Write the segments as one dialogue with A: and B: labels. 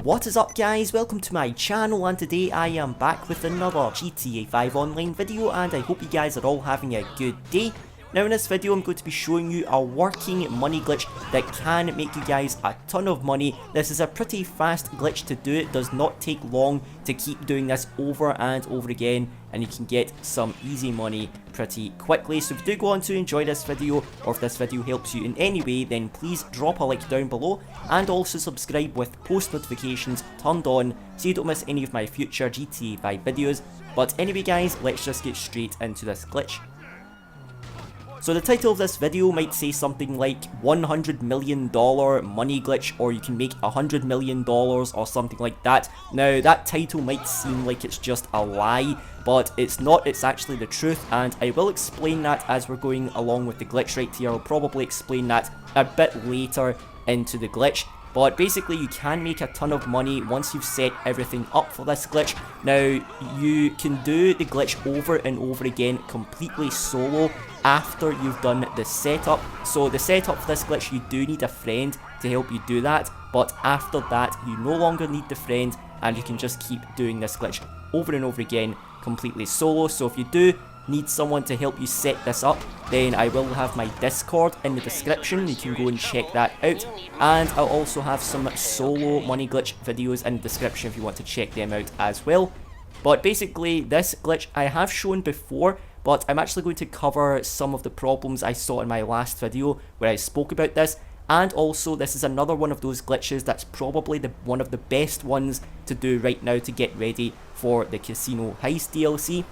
A: What is up guys, welcome to my channel, and today I am back with another GTA 5 online video, and I hope you guys are all having a good day. Now in this video I'm going to be showing you a working money glitch that can make you guys a ton of money. This is a pretty fast glitch to do, it does not take long to keep doing this over and over again, and you can get some easy money pretty quickly. So if you do go on to enjoy this video, or if this video helps you in any way, then please drop a like down below, and also subscribe with post notifications turned on so you don't miss any of my future GTA 5 videos. But anyway guys, let's just get straight into this glitch. So the title of this video might say something like $100 million money glitch, or you can make $100 million or something like that. Now that title might seem like it's just a lie, but it's not, it's actually the truth, and I will explain that as we're going along with the glitch right here. I'll probably explain that a bit later into the glitch. But basically you can make a ton of money once you've set everything up for this glitch. Now you can do the glitch over and over again completely solo after you've done the setup. So the setup for this glitch, you do need a friend to help you do that, but after that you no longer need the friend and you can just keep doing this glitch over and over again completely solo. So if you do need someone to help you set this up, then I will have my Discord in the description, you can go and check that out, and I'll also have some solo money glitch videos in the description if you want to check them out as well. But basically this glitch I have shown before, but I'm actually going to cover some of the problems I saw in my last video where I spoke about this, and also this is another one of those glitches that's probably one of the best ones to do right now to get ready for the Casino Heist DLC.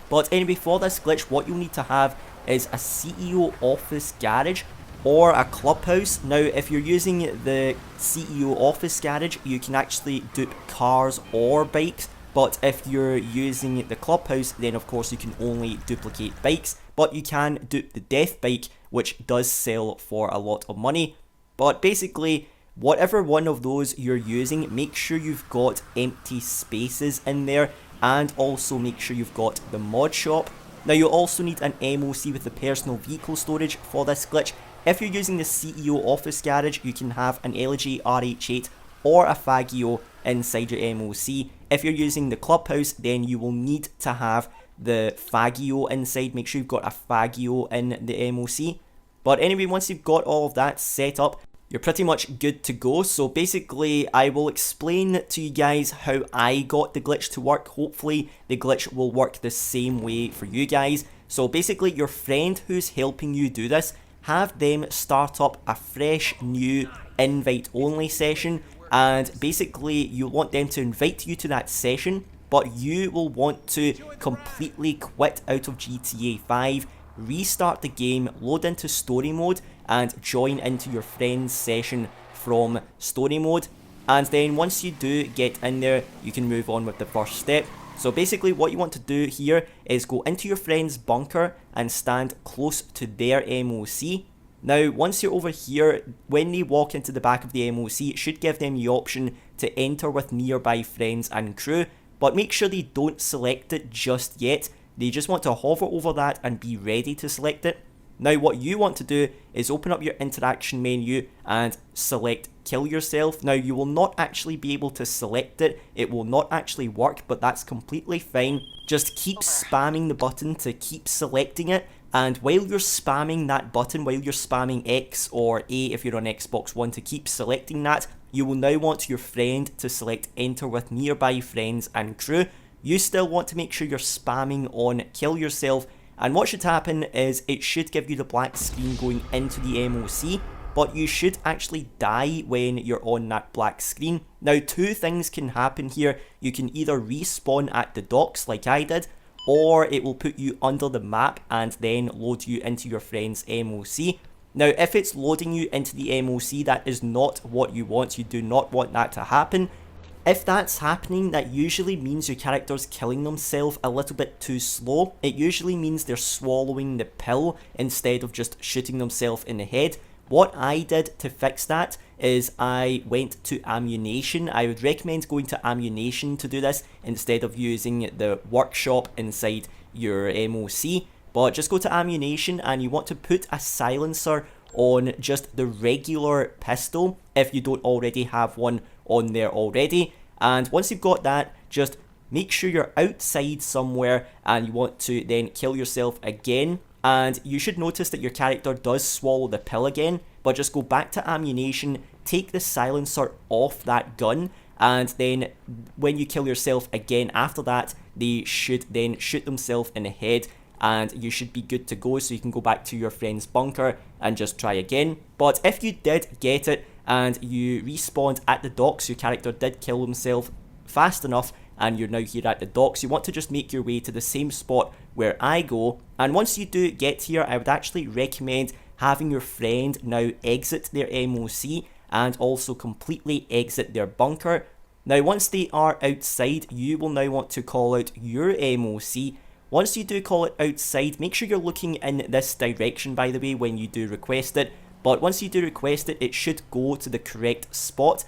A: But anyway, for this glitch, what you'll need to have is a CEO office garage or a clubhouse. Now, if you're using the CEO office garage, you can actually dupe cars or bikes. But if you're using the clubhouse, then of course you can only duplicate bikes. But you can dupe the death bike, which does sell for a lot of money. But basically, whatever one of those you're using, make sure you've got empty spaces in there. And also make sure you've got the mod shop. Now you'll also need an MOC with the personal vehicle storage for this glitch. If you're using the CEO office garage, you can have an LG RH8 or a Faggio inside your MOC. If you're using the clubhouse, then you will need to have the Faggio inside. Make sure you've got a Faggio in the MOC. But anyway, once you've got all of that set up, you're pretty much good to go. So basically, I will explain to you guys how I got the glitch to work. Hopefully, the glitch will work the same way for you guys. So basically, your friend who's helping you do this, have them start up a fresh new invite-only session. And basically, you want them to invite you to that session, but you will want to completely quit out of GTA 5, restart the game, load into story mode, and join into your friend's session from story mode. And then once you do get in there, you can move on with the first step. So basically what you want to do here is go into your friend's bunker and stand close to their MOC. Now once you're over here, when they walk into the back of the MOC, it should give them the option to enter with nearby friends and crew, but make sure they don't select it just yet. They just want to hover over that and be ready to select it. Now what you want to do is open up your interaction menu and select kill yourself. Now you will not actually be able to select it, it will not actually work, but that's completely fine. Just keep spamming the button to keep selecting it, and while you're spamming that button, while you're spamming X or A if you're on Xbox One to keep selecting that, you will now want your friend to select enter with nearby friends and crew. You still want to make sure you're spamming on kill yourself, and what should happen is it should give you the black screen going into the MOC, but you should actually die when you're on that black screen. Now two things can happen here. You can either respawn at the docks like I did, or it will put you under the map and then load you into your friend's MOC. Now if it's loading you into the MOC, that is not what you want. You do not want that to happen. If that's happening, that usually means your character's killing themselves a little bit too slow. It usually means they're swallowing the pill instead of just shooting themselves in the head. What I did to fix that is I went to Ammunition. I would recommend going to Ammunition to do this instead of using the workshop inside your MOC. But just go to Ammunition and you want to put a silencer on just the regular pistol if you don't already have one on there already. And once you've got that, just make sure you're outside somewhere and you want to then kill yourself again. And you should notice that your character does swallow the pill again, but just go back to ammunition, take the silencer off that gun, and then when you kill yourself again after that, they should then shoot themselves in the head, and you should be good to go, so you can go back to your friend's bunker and just try again. But if you did get it and you respawned at the docks, your character did kill himself fast enough and you're now here at the docks, you want to just make your way to the same spot where I go. And once you do get here, I would actually recommend having your friend now exit their MOC and also completely exit their bunker. Now once they are outside, you will now want to call out your MOC. Once you do call it outside, make sure you're looking in this direction, by the way, when you do request it. But once you do request it, it should go to the correct spot.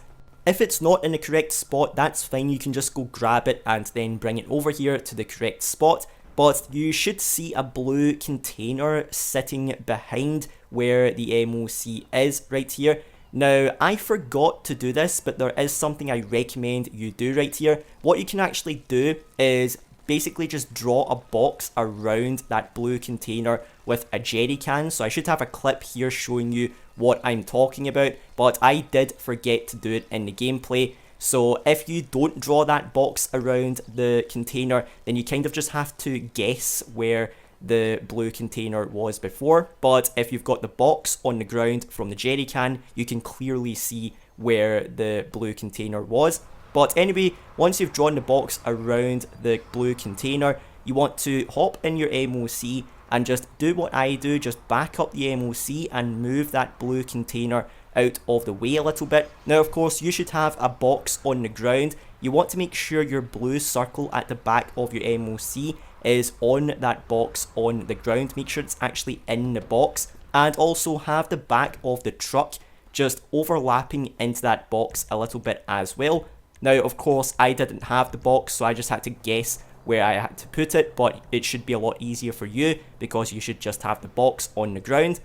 A: If it's not in the correct spot, that's fine, you can just go grab it and then bring it over here to the correct spot. But you should see a blue container sitting behind where the MOC is right here. Now, I forgot to do this, but there is something I recommend you do right here. What you can actually do is basically just draw a box around that blue container with a jerry can. So I should have a clip here showing you what I'm talking about, but I did forget to do it in the gameplay. So if you don't draw that box around the container, then you kind of just have to guess where the blue container was before. But if you've got the box on the ground from the jerry can, you can clearly see where the blue container was. But anyway, once you've drawn the box around the blue container, you want to hop in your MOC and just do what I do, just back up the MOC and move that blue container out of the way a little bit. Now of course you should have a box on the ground. You want to make sure your blue circle at the back of your MOC is on that box on the ground. Make sure it's actually in the box, and also have the back of the truck just overlapping into that box a little bit as well. Now of course I didn't have the box, so I just had to guess where I had to put it, but it should be a lot easier for you because you should just have the box on the ground.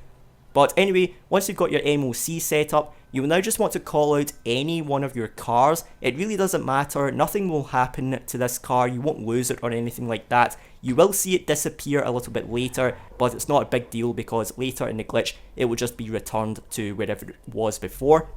A: But anyway, once you've got your MOC set up, you will now just want to call out any one of your cars. It really doesn't matter, nothing will happen to this car, you won't lose it or anything like that. You will see it disappear a little bit later, but it's not a big deal because later in the glitch it will just be returned to wherever it was before.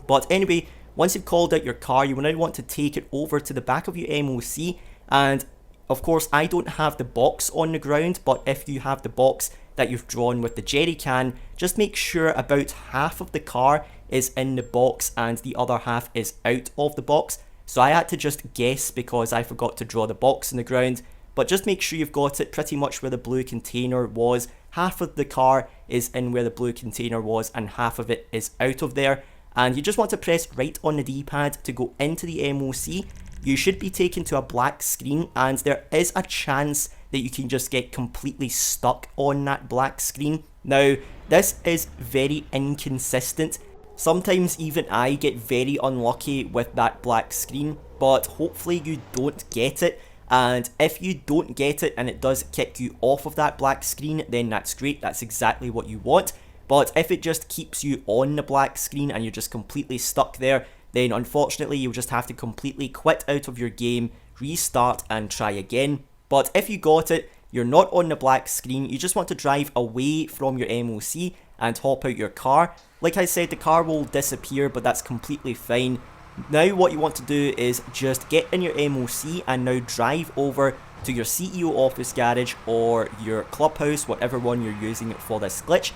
A: But anyway, once you've called out your car, you will now want to take it over to the back of your MOC, and of course I don't have the box on the ground, but if you have the box that you've drawn with the jerry can, just make sure about half of the car is in the box and the other half is out of the box. So I had to just guess because I forgot to draw the box in the ground, but just make sure you've got it pretty much where the blue container was. Half of the car is in where the blue container was and half of it is out of there. And you just want to press right on the D-pad to go into the MOC. You should be taken to a black screen, and there is a chance that you can just get completely stuck on that black screen. Now, this is very inconsistent. Sometimes even I get very unlucky with that black screen, but hopefully you don't get it. And if you don't get it and it does kick you off of that black screen, then that's great, that's exactly what you want. But if it just keeps you on the black screen and you're just completely stuck there, then unfortunately you'll just have to completely quit out of your game, restart and try again. But if you got it, you're not on the black screen, you just want to drive away from your MOC and hop out your car. Like I said, the car will disappear, but that's completely fine. Now what you want to do is just get in your MOC and now drive over to your CEO office garage or your clubhouse, whatever one you're using for this glitch.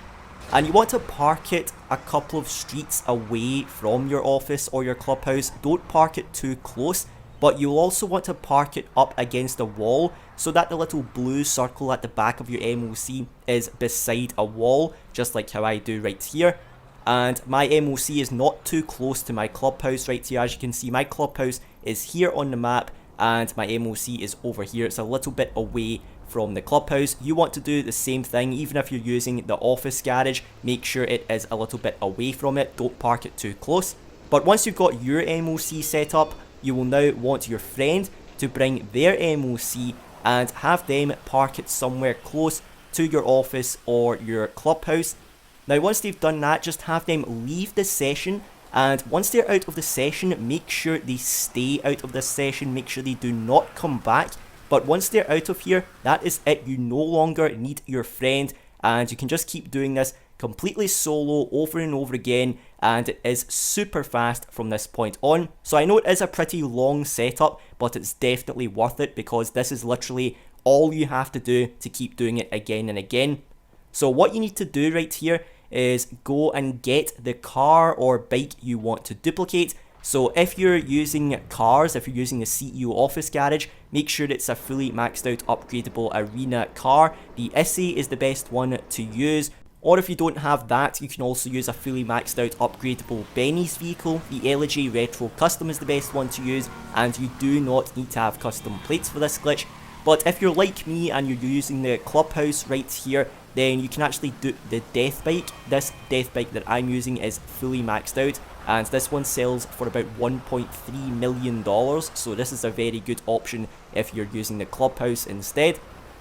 A: And you want to park it a couple of streets away from your office or your clubhouse. Don't park it too close, but you'll also want to park it up against a wall so that the little blue circle at the back of your MOC is beside a wall, just like how I do right here. And my MOC is not too close to my clubhouse right here. As you can see, my clubhouse is here on the map and my MOC is over here. It's a little bit away from the clubhouse. You want to do the same thing, even if you're using the office garage, make sure it is a little bit away from it, don't park it too close. But once you've got your MOC set up, you will now want your friend to bring their MOC and have them park it somewhere close to your office or your clubhouse. Now once they've done that, just have them leave the session and once they're out of the session, make sure they stay out of this session, make sure they do not come back. But once they're out of here, that is it. You no longer need your friend, and you can just keep doing this completely solo over and over again, and it is super fast from this point on. So I know it is a pretty long setup, but it's definitely worth it because this is literally all you have to do to keep doing it again and again. So what you need to do right here is go and get the car or bike you want to duplicate. So if you're using cars, if you're using the CEO office garage, make sure it's a fully maxed out upgradable arena car. The Issei is the best one to use. Or if you don't have that, you can also use a fully maxed out upgradable Benny's vehicle. The Elegy Retro Custom is the best one to use, and you do not need to have custom plates for this glitch. But if you're like me and you're using the clubhouse right here, then you can actually do the death bike. This death bike that I'm using is fully maxed out, and this one sells for about $1.3 million, so this is a very good option if you're using the clubhouse instead.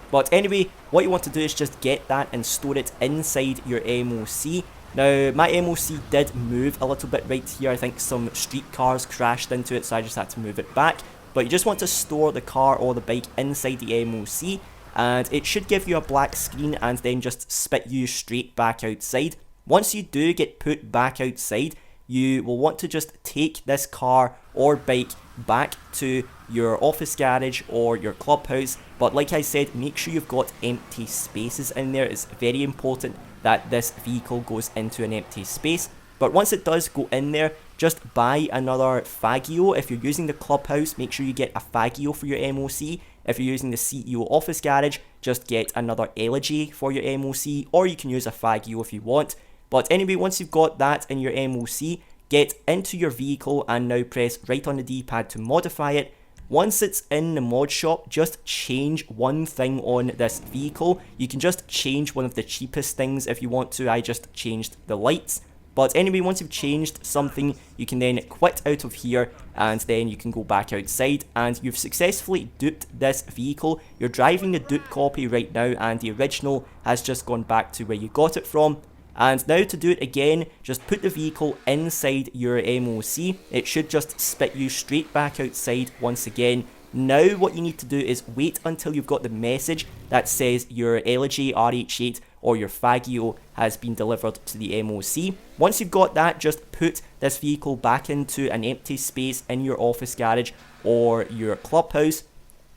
A: But anyway, what you want to do is just get that and store it inside your MOC. Now, my MOC did move a little bit right here. I think some street cars crashed into it, so I just had to move it back. But you just want to store the car or the bike inside the MOC, and it should give you a black screen and then just spit you straight back outside. Once you do get put back outside, you will want to just take this car or bike back to your office garage or your clubhouse. But like I said, make sure you've got empty spaces in there. It's very important that this vehicle goes into an empty space. But once it does go in there, just buy another Fagio. If you're using the clubhouse, make sure you get a Fagio for your MOC. If you're using the CEO office garage, just get another Elegy for your MOC, or you can use a Fagio if you want. But anyway, once you've got that in your MOC, get into your vehicle and now press right on the D-pad to modify it. Once it's in the mod shop, just change one thing on this vehicle. You can just change one of the cheapest things if you want to. I just changed the lights. But anyway, once you've changed something, you can then quit out of here, and then you can go back outside, and you've successfully duped this vehicle. You're driving the dupe copy right now, and the original has just gone back to where you got it from. And now to do it again, just put the vehicle inside your MOC. It should just spit you straight back outside once again. Now what you need to do is wait until you've got the message that says your Elegy RH8 or your Fagio has been delivered to the MOC. Once you've got that, just put this vehicle back into an empty space in your office garage or your clubhouse.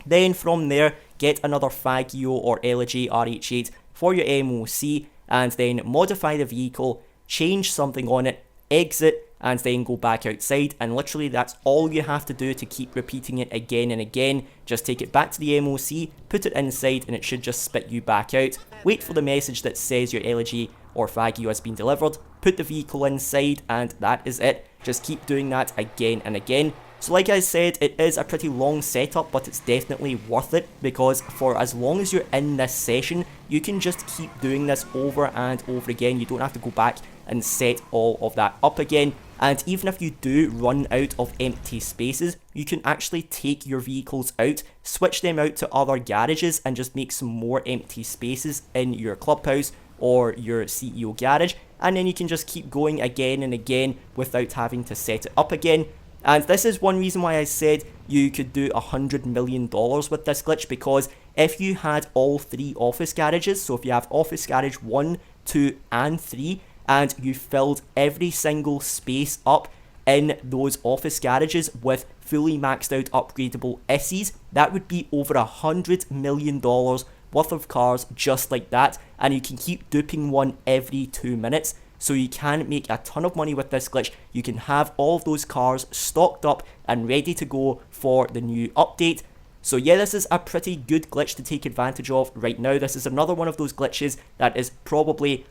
A: Then from there, get another Fagio or Elegy RH8 for your MOC, and then modify the vehicle, change something on it, exit, and then go back outside. And literally that's all you have to do to keep repeating it again and again. Just take it back to the MOC, put it inside, and it should just spit you back out. Wait for the message that says your Elegy or Fagio has been delivered, put the vehicle inside, and that is it. Just keep doing that again and again. So like I said, it is a pretty long setup, but it's definitely worth it, because for as long as you're in this session, you can just keep doing this over and over again. You don't have to go back and set all of that up again. And even if you do run out of empty spaces, you can actually take your vehicles out, switch them out to other garages, and just make some more empty spaces in your clubhouse or your CEO garage. And then you can just keep going again and again without having to set it up again. And this is one reason why I said you could do $100 million with this glitch, because if you had all three office garages, so if you have office garage 1, 2 and 3, and you filled every single space up in those office garages with fully maxed out upgradable Isseis, that would be over $100 million worth of cars just like that, and you can keep duping one every 2 minutes. So you can make a ton of money with this glitch. You can have all of those cars stocked up and ready to go for the new update. So yeah, this is a pretty good glitch to take advantage of right now. This is another one of those glitches that is probably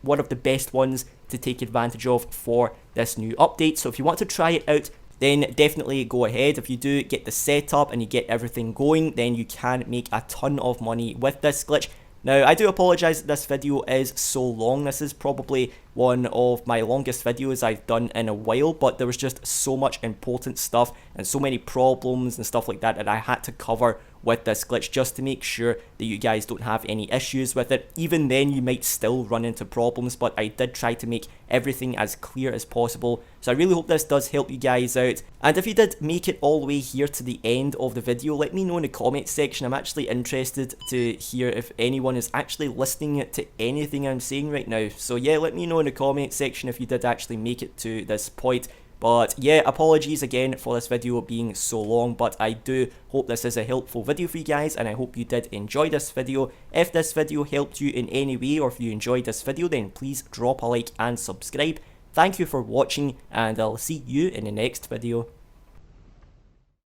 A: one of the best ones to take advantage of for this new update. So if you want to try it out, then definitely go ahead. If you do get the setup and you get everything going, then you can make a ton of money with this glitch. Now, I do apologise that this video is so long. This is probably one of my longest videos I've done in a while, but there was just so much important stuff and so many problems and stuff like that that I had to cover with this glitch, just to make sure that you guys don't have any issues with it. Even then, you might still run into problems, but I did try to make everything as clear as possible. So I really hope this does help you guys out. And if you did make it all the way here to the end of the video, let me know in the comments section. I'm actually interested to hear if anyone is actually listening to anything I'm saying right now. So yeah, let me know in the comments section if you did actually make it to this point. But yeah, apologies again for this video being so long, but I do hope this is a helpful video for you guys, and I hope you did enjoy this video. If this video helped you in any way, or if you enjoyed this video, then please drop a like and subscribe. Thank you for watching, and I'll see you in the next video.